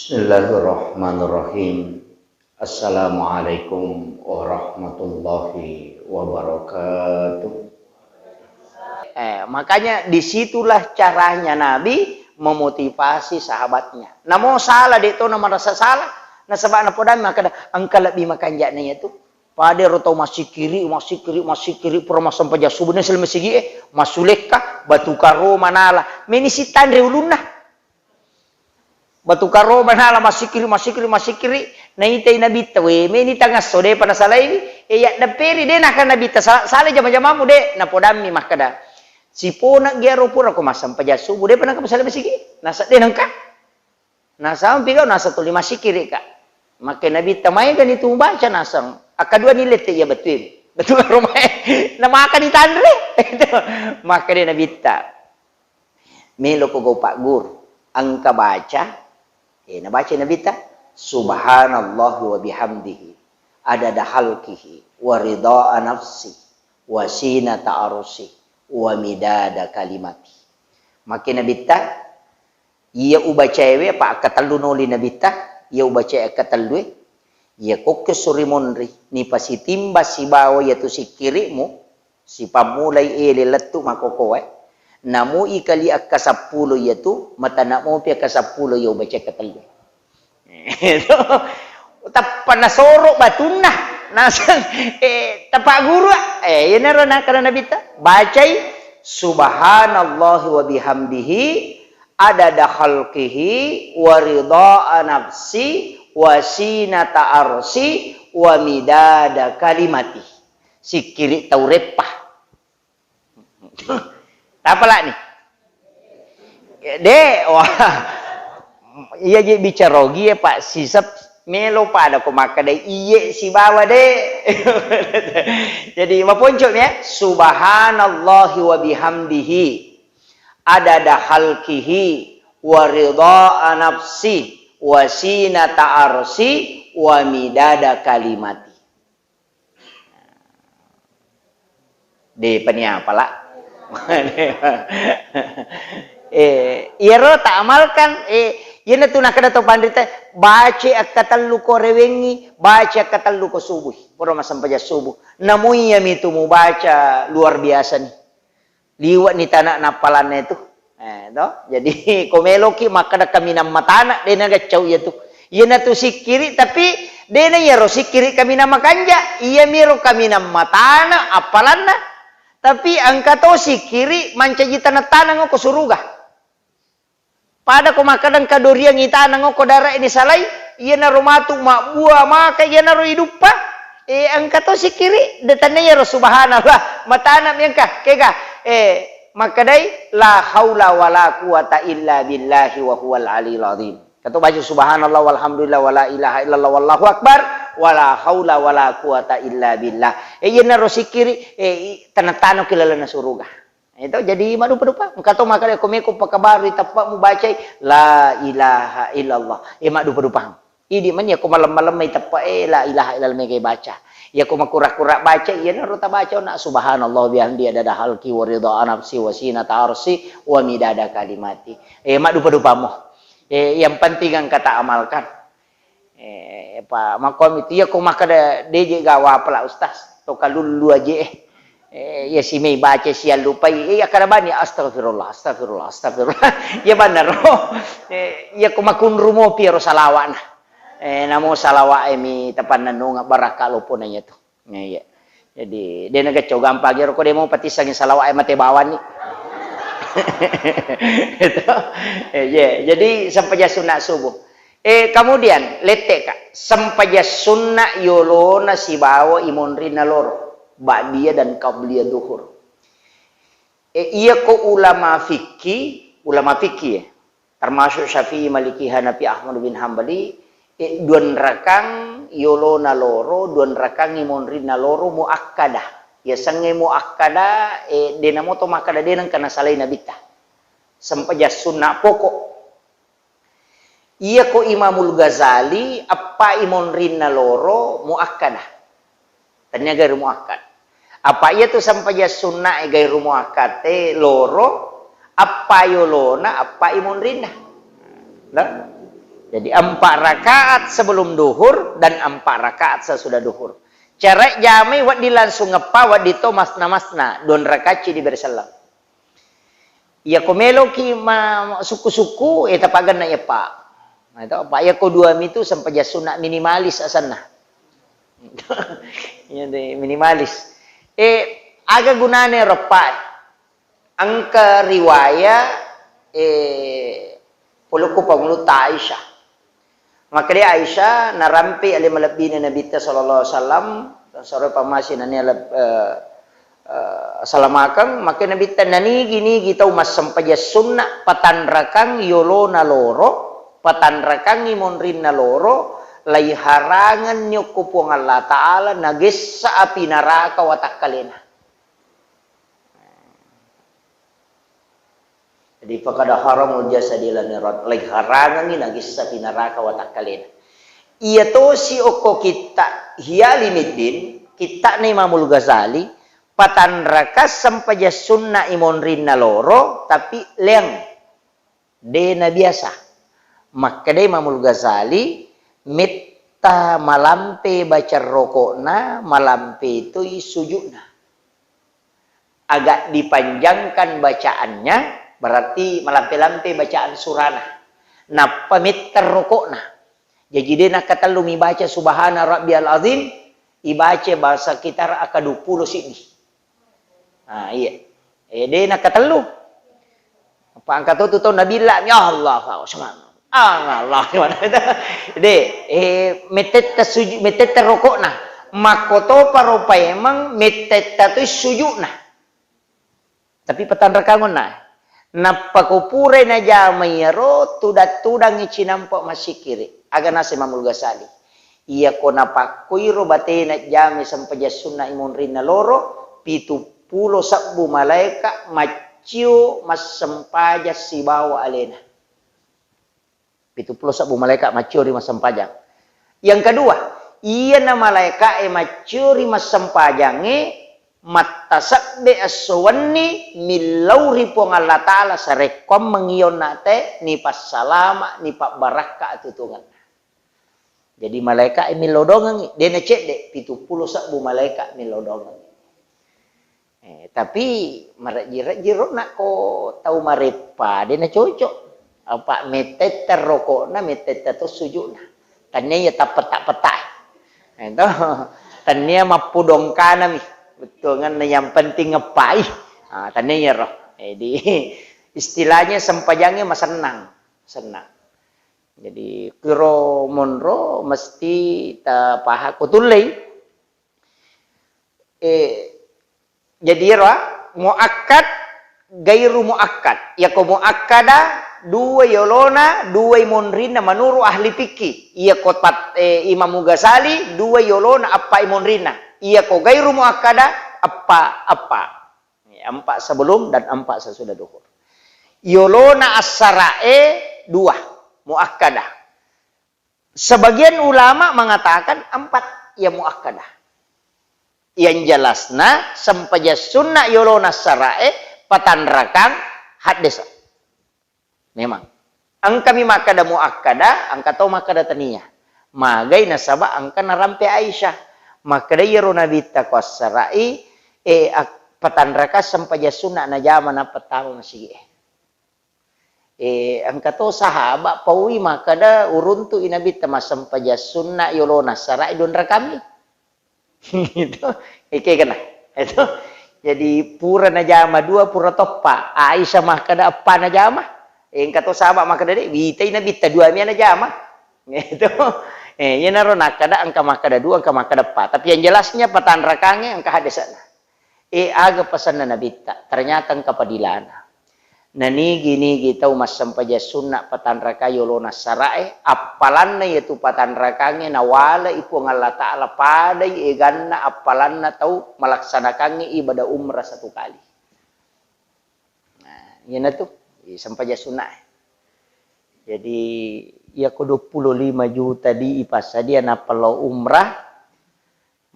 Bismillahirrahmanirrahim. Assalamualaikum warahmatullahi wabarakatuh. Makanya disitulah caranya Nabi memotivasi sahabatnya. Namo salah itu nama rasa salah. Nah sebab na podam maka angka lebih makan jaknya itu. Pada rotau masih kiri pura masam paja subune selama segi masuleka batu karo manala. Meni sitan reulunna. Batu karo manala masih kiri na itay nabita we meni tanga sode pada salah ini ya daperi de nak nabita salah jama-jamamu de na podami makada si pona giaro pura ko masam paja subu de panang kapasala masigi nasa de nangka nasa pigaw nasa tuli masih kiri ka make nabita may ganito baca nasang akadua nilete ya betul rumah na makan itandre maka de nabita melo ko go pak gur angka baca nabaca nabita subhanallah wa bihamdihi adada halqihi wa ridha nafsi wa sinata arsi wa midada kalimati. Maka nabita ia ubaca ewe pa akatallu noli nabita ia ubaca akatallu ia kokke surimonri ni pasitimba si bawa yaitu si kirimu si pamulai letu makokoe namu ikali akka 10 yaitu mata nak mo pi akka 10 yo baca katelu itu tapan nasoro batunah nasang tapak guru yana rana kana nabita bacai subhanallah wa bihamdihi adada khalqihi wa ridha nafsi wa sinata arsi wa midada kalimati sikiri taurepah apalah nih wah iya je bicarogi ya Pak sisap melo pada ko maka dai iye si bawa de jadi maponcok ya subhanallahi wa bihamdihi adada khalqihi wa ridha nafsi wa sinata arsi wa midada kalimati de pania apalah iro tak amalkan yana tu nak ada to pandita baca akatallu ko rewengi baca akatallu ko subuh pura masam paja subuh namui yami tu mu baca luar biasa nih liwat ni tanak napalannya itu jadi komeloki maka da kami nam matana dena gacau ya tu yana tu sikiri tapi dena ya ro sikiri kami nam makanja iya miro kami nam matana apalanna tapi angka to si kiri mancaji tanah ko suruga. Pada ko makadang kadoriang itana ko dara ini salai, iya na rumatu mak buah maka iya na ro hidup pa. Angka to si kiri detane ya subhanallah matana miyangka kega makadai la haula wala quwata illa billahi wa huwal aliyil azim. Kato baca subhanallah walhamdulillah wala ilaha illallah wallahu akbar wala haula wala quwata illa billah. Yana ro sikiri tanah-tanah kilala na suruga. Itu jadi madu-padupa. Kato makale komeko pakabaru tapak mu baca la ilaha illallah. Madu-padupa. Idi man ya ko malam-malam may tapak la ilaha illallah may kay baca. Ya ko makura-kura baca yana ro ta baca na subhanallah bihamdi adada halqi wa ridha nafsi wa sinata arsi wa midada kalimati. Madu-padupa mo. Yang penting ang kata amalkan. Pak makom itu ya kau makada DJ gawa pala ustaz. To kalulu aja ya si may baca siya lupai ya karabani astagfirullah ya benar ya kau makun rumo piero salawan namo salawa mi tapan nanunga barakalo po na to ya jadi dia nagacow gampang ya ko demo pati sangin salawa mate bawan ni itu jadi sampai sunnah subuh kemudian letek kak sampai sunnah yolona si bawa imonrina loro ba'diyah dan qabliyah duhur iya ko ulama fikih ya termasuk Syafi'i Maliki Hanafi Ahmad bin Hambali duan rakang yolona loro duan rakang imonrina loro muakkadah ya sange muakkada denamo to makada denang kana salai nabita sampai sunnah pokok iya ko Imamul Ghazali apa imon rinna loro muakkadah tanya gairu muakkad apa iya tu sampai sunnah gairu muakkad loro apa yolona apa imon rinna Jadi 4 rakaat sebelum duhur dan 4 rakaat sesudah duhur. Cara jami wad di langsung ngepa wad dito masna-masna 2 rakaat ci diberi salam. Ya komelo ki suku-suku tapagan na ya pak. Nah, itu apa ya ko 2 itu sampai jasuna minimalis asana. Yan minimalis. Aga gunane ropa. Angka riwaya puluku pangluta Aisyah. Maka dia Aisyah narampi ali malabina Nabi sallallahu alaihi wasallam sore pamasin ani salamakang maka Nabi nani gini kita umas sampaja sunnah patanrakang yolona loro patanrakang imonrin na loro lai harangan nyo kupong Allah Ta'ala nagis sa api naraka watakkalina. Jadi fakada haramul jasadilan nirat lai harangan ni nagis sa api naraka watakkalina. Iya to si oko kita hiyalimidin kita na Imamul Ghazali patanrakas sampaja sunnah imonrin na loro tapi leang de na biasa. Maka de Imamul Ghazali mitta malampe baca rokokna malampe itu sujudna agak dipanjangkan bacaannya berarti malampe-lampe bacaan surana nah pamitta rokokna jadi dia nak kata lu baca subhana rabbiyal azim ibaca bahasa kita akadu pulo sini iya dia nak kata lu apa angkat tu Nabi lah ya Allah subhanahu Allah gimana itu? Metet sujud, metet rokok nah. Makoto paropa emang metet tu sujud nah. Tapi petanrakangon nah. Napakupure na jamayaro tudang icinampok masih kiri. Aga nasi Imamul Ghazali. Iya ko napakuiro bate na jami sampaja sunnah imun rinna loro 70 sabbu malaika macio mas sampaja sibawa alena. 70 sabbu malaikat macuri mas sempajang. Yang kedua, iya na malaikat macuri mas sempajange matasabbe aswani milauri pong Allah Ta'ala sarekom mengion nate ni pas salama ni pak baraka tutungan. Jadi malaikat milodongan dia necek dek 70 sabbu malaikat milodongan. Tapi marak-jirat nak ko tahu marepa dia na cocok. Apa metet terrokok na metet tu sujud na tanya ya tak petak itu tanya mapudong kana mi betul kan yang penting ngepai tanya ya roh jadi istilahnya sempajangnya mas senang jadi kiro monro mesti ta paha kutulai jadi roh muakkad gairu muakkad ya ko muakkada 2 yolona, 2 imonrina menurut ahli fikih. Ia kotat Imam Ghazali 2 yolona apa imonrina. Ia ko gairu muakkada apa. 4 sebelum dan 4 sesudah duhur. Yolona as-sarae 2 muakkada. Sebagian ulama mengatakan 4 ya muakkada. Yang jelasna sampaja sunnah yolona as-sarae patanrakan hadis. Memang. Angka mi makada muakkada, angka tau makada taniya. Magai nasaba angka narampe Aisyah. Makada yero Nabi takwasarai patanraka sampaja sunnah na jaman na petama masih. Angka to sahabat paui makada uruntu inabi tama sampaja sunnah yolona sarai don rakami. Itu kena. Itu jadi pura na jama 2 pura toppa. Aisyah makada apa na jama? Kata sahabat maka dari bitai nabi ta 2 mi aja mah gitu ya naro nakada angka makada 2 angka makada 4 tapi yang jelasnya patanrakange angka hadisana aga pesan nabi ta ternyata angka padilana nani gini kita umas sampaja sunnah patanraka yolona sarae apalanna yaitu patanrakange nawala iku Allah Ta'ala padai eganna apalanna tau melaksanakannya ibadah umrah 1 kali nah yana tuh sampaja sunnah. Jadi ya ko 25 juta di ipasa dia na palo umrah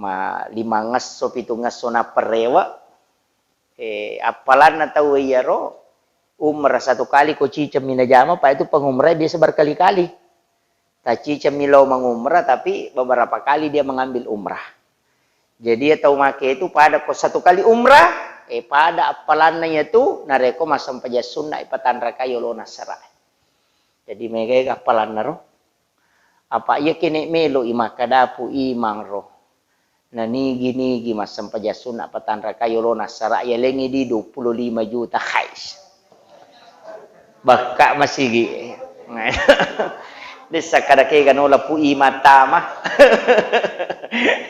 ma 5 ngaso 7 ngaso na perewa apalan na tahu ya ro umrah 1 kali ko cicam mina jama pa itu pengumrah biasa berkali-kali Taci cemilau mengumrah, tapi beberapa kali dia mengambil umrah. Jadi atau make itu pada satu kali umrah, pada apalannya itu nareko masam paja sunnah ipatan raka yolona sara. Jadi mereka apalan naro. Apa ia kene melo imakadapu imang roh. Nah nigi masam paja sunnah ipatan raka yolona sara ya lengi di 25 juta khais. Baka masih gi. Desa kadake ganola pu imata mah.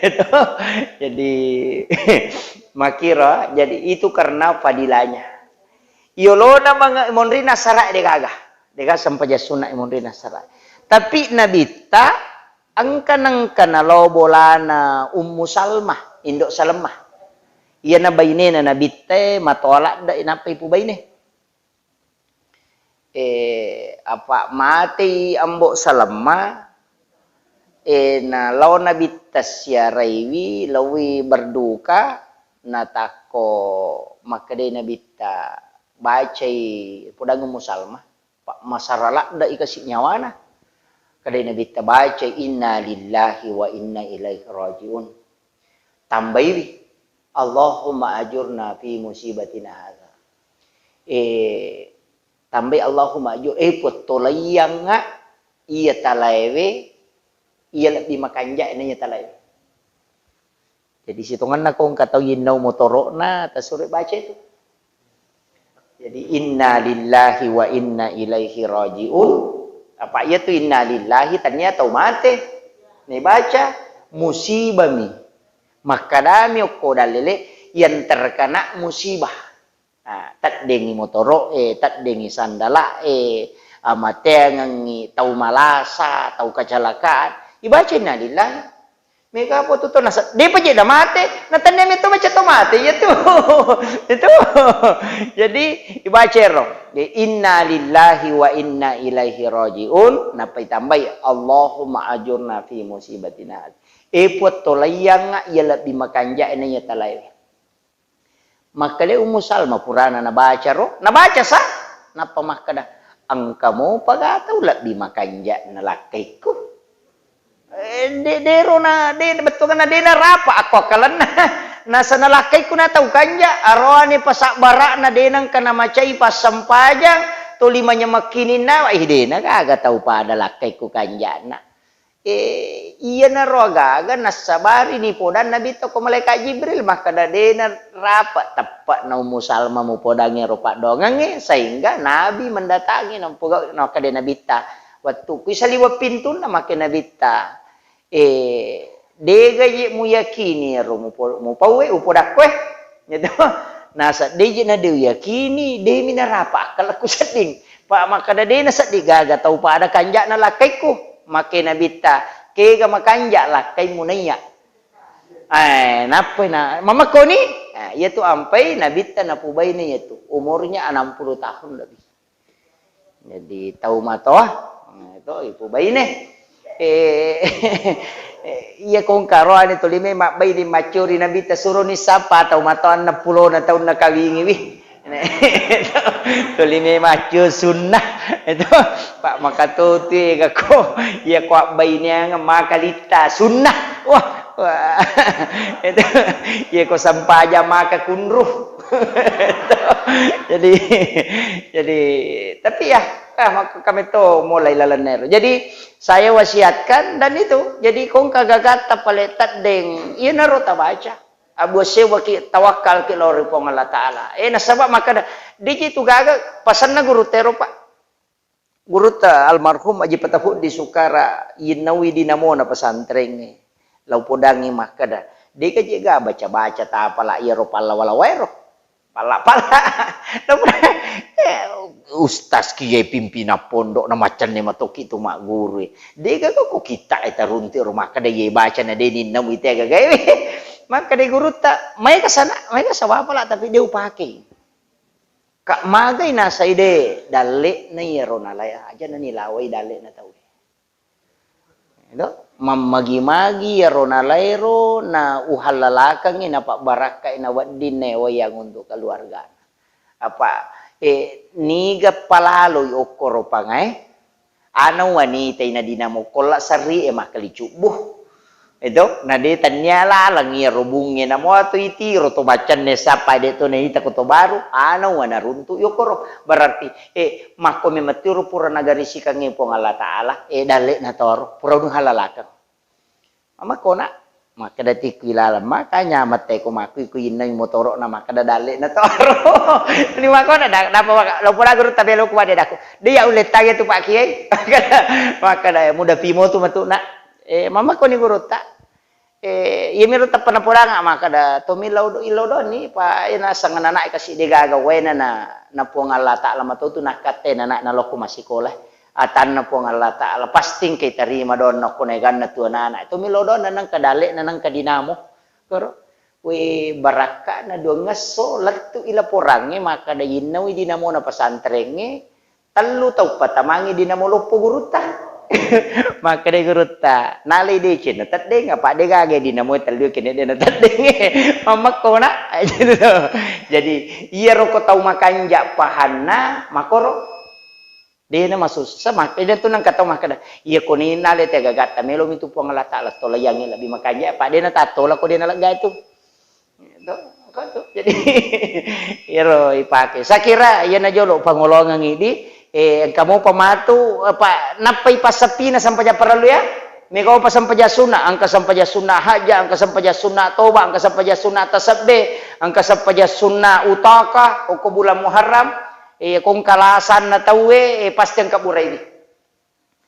Itu jadi makira jadi itu karena fadilanya. Yolona monrina sarak dega sampaja sunna monrina sarak. Tapi nabita angkan lobolana Ummu Salmah indok Salamah. Iya na bainena nabite matolak da inapa ipu baine. Apa mati ambok Salama na law nabitas ya raiwi lawi berduka natako makade nabita bacai podang musalma pak masarala da ikasi nyawana kade nabita bacai inna lillahi wa inna ilaihi rajiun tambahi Allahumma ajurna fi musibatina hadza tambai Allahumma ajur pottolayang nga iya talaiwe iya lebih makanja ini talaiwe. Jadi situngan na kung katawin na motoro na tasuri baca itu. Jadi inna lillahi wa inna ilaihi rajiun. Apa iya tu inna lillahi tanya tau mate. Ni baca musibami. Makadami ko dalile yang terkena musibah. Tak dengi motoro tak dengi sandala amate ngangi tau malasa tau kecelakaan ibaca inna lillahi mega apa tu nasa dia paje dah mate natanya itu baca tu mate ya tu itu jadi ibaca roh inna lillahi wa inna ilaihi rajiun napa tambai Allahumma ajurna fi musibatina epot tolayang ya lebih makanja ini ya talai. Maka dia Ummu Salmah purana nabaca roh, nabaca sa, napa makada angka mo pagataw lebih makanja na lakaiku. Dero na, betul na na rapa ako akalan na nasa nalakay ko na taw kanja arwani pasak bara na denang kana macay pasampajang tulimanya makinin na di na kaga taw pa dalakay ko kanja na. Iya na roga nasabari ni podan nabito ko malaikat Jibril maka dadena rapat tepat na Ummu Salmah mu podangnya ropak dongange sehingga Nabi mendatangi nampuga no kade nabita waktu kuisa liwa pintu na make nabita dega ye mu yakini ro mu pawe upodakwe nyedo nasa deje na dew yakini de mina rapak kalau ku seding pak maka dadena sedih gaga tau pa ada kanja na lakaiku make nabita kega makanja lah kay munaya napa na mama ko ni yaitu ampai nabita na pubay ni yaitu umurnya 60 tahun lebih jadi tahu matoh itu pubay ni iya kong karoan itu lima makbay di macuri nabita suruh ni sapa tahu matoh 60 na tahun na kawingi wih tulime macu sunnah itu pak makatuti kako ya kuat bayinya makalita sunnah wah itu ya ko sampaja maka kunruh jadi tapi ya kami tuh mulai lalanero jadi saya wasiatkan dan itu jadi kong kagagata paletat deng iya naro tabaca abu sewa ki tawakal ki lori pong Allah Ta'ala. Nasabak maka di situ gaga pasan na guru tero pak. Guru ta almarhum aji patahu di Sukara yinawi dinamo na pesantren ni. Lau podangi maka da. Di ka jiga baca-baca ta pala iya ro pala wala wairo. Pala. Ustaz kiye pimpina pondok na macan ni matoki tu mak guru. Di ka ko kita eta runti rumah kada ye baca na denin na mu ite gaga. Maka di guru tak, mereka sawa pala tapi dia upake. Kak magay nasa ide, dalik na yero na laya aja na nilaway dalik na tawi. Ito, mamagi-magi yero na layro na uhalalakang inapak baraka inawadin na yang untuk keluarga. Apa niga palalo yokoro pangay Ano wanita na dinamo kola sari makalicu. Itu nadi tanyala langi rubungin namo atu iti roto bacan nesa pada itu nih tak to baru ano wana runtu yokoro berarti mako mematiru pura nagari sikangi pong Allah Taala dale na toro pura dung halalakang ama kona maka dati kilala makanya mate ko maku ina yung motoro na maka dale na toro ni mako na dapat lo pura guru tabelo ko ade dako dia ulit tage tu Pak Kiai maka da muda pimo tu matu na mama ko ni guru ta iya meron ta panapura nga maka da tumilaw do ilaw do ni pa ina sang anak kasi di gagawin na po nga Allah Ta'ala matuto nakate na loko masikola atan na po nga Allah Ta'ala pasting kay tarima doon na kunegan na tuwa na tumilaw do na nang kadali na nang kadinamo pero we baraka na do nga so latto ila porangi maka da yinaw dinamo na pasantrengi tallo taw patamangi dinamo lopo guruta maka de guruta nali de chin tadde nga pak de gage dinamo tallu kene de tadde mamak ko na jadi iya ro ko taw makanja pahana makoro de na masus sama ida tu nang kataw makada iya ko ni nali te gagata melo mitu po ngala taala to layangi labi makanya pak de na tato la ko de na laga itu jadi iya ro ipake sakira iya na jolo pangolongan idi kamu pamatu apa napay pasapi na sampaja paralu ya mego pa sampaja sunna angka sampaja sunna haja angka sampaja sunna toba angka sampaja sunna tasabbe angka sampaja sunna utaka o bulan Muharram kung kalasan na tawe pasti angka buray ini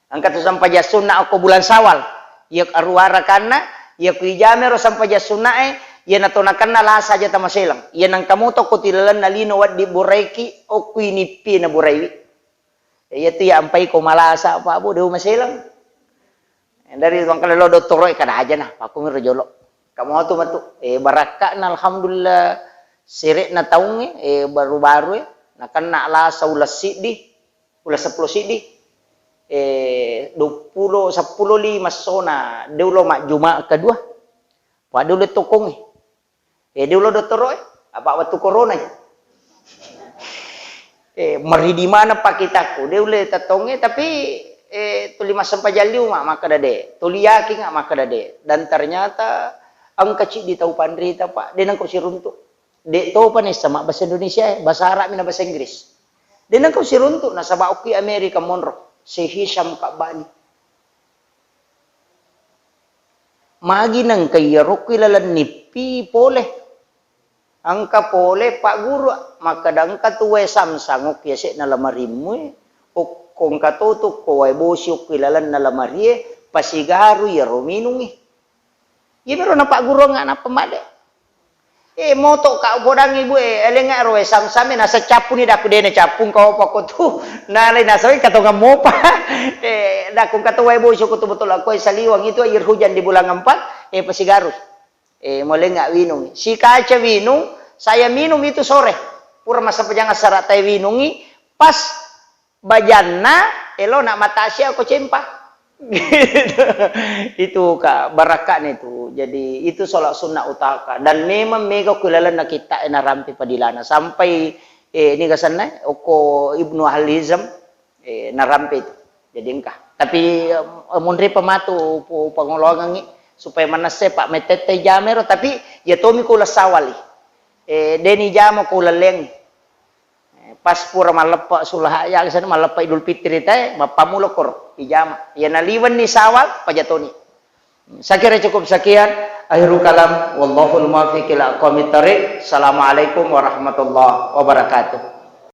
angka tu sampaja sunna o bulan Sawal yak arwara kana yak ijamero sampaja sunna yan natunakan na lasa jata masilang yan ang kamuto ko tilalan na linawad di burayki o kuinipi na buraywi itu ya ampai ko malasa apa bu dew masilang dari bang kalau doktor kada aja nah aku mi rojolo kamu tu matu baraka na alhamdulillah sirik na taung baru-baru na kana lasa ulas sidi ulas 10 sidi 20 10 masona deulo mak juma kedua padu le tokong deulo doktor apa waktu corona mari di mana pak kitaku dia boleh tatonge tapi tuli masam pajaliu maka dade tuli yakin maka dade dan ternyata ang kecil di tahu pandrita pak dia nang ko siruntuk de to pa ni sama bahasa Indonesia bahasa Arab mina bahasa Inggris dia nang ko siruntuk na sa Bauki Amerika Monroe si Hisham Kabani magi nang kayaro kilalan nipi poleh angka pole pak guru maka dangka tuwe samsangok yase na lamarimu o kung katutok ko ay bosyok kilalan na lamari pasigaru ya rominungi yero na pak guru nga na pamade moto ka bodang ibu elenga roe samsame na sa capun ni daku dene capung ko pa ko tu nalay na soy katonga mo pa dakong katuwe bosyok ko tu betul ako sa liwang itu air hujan di bulan 4 pasigaru mulai nggak winung. Si kaca winung, saya minum itu sore. Pura masa pejang asara tay winungi, pas bajana, elo nak matasi aku cempa. Itu kak barakan itu. Jadi itu sholat sunnah utaka. Dan memang mega kulalan na kita narampi padilana sampai ini kasana, oko Ibnu Halizam narampi itu. Jadi engkah. Tapi mundri pematu pengolongan supaya manase pak metete jamero tapi ya tomi kula sawali deni jamo kula leng pas pura malepa sulah ya sana malepa Idul Fitri teh mapamulokor ijama ya naliwan ni sawal pajatoni sakira cukup sekian akhirul kalam wallahul muwaffiq ila aqwamit thariq. Assalamualaikum warahmatullahi wabarakatuh.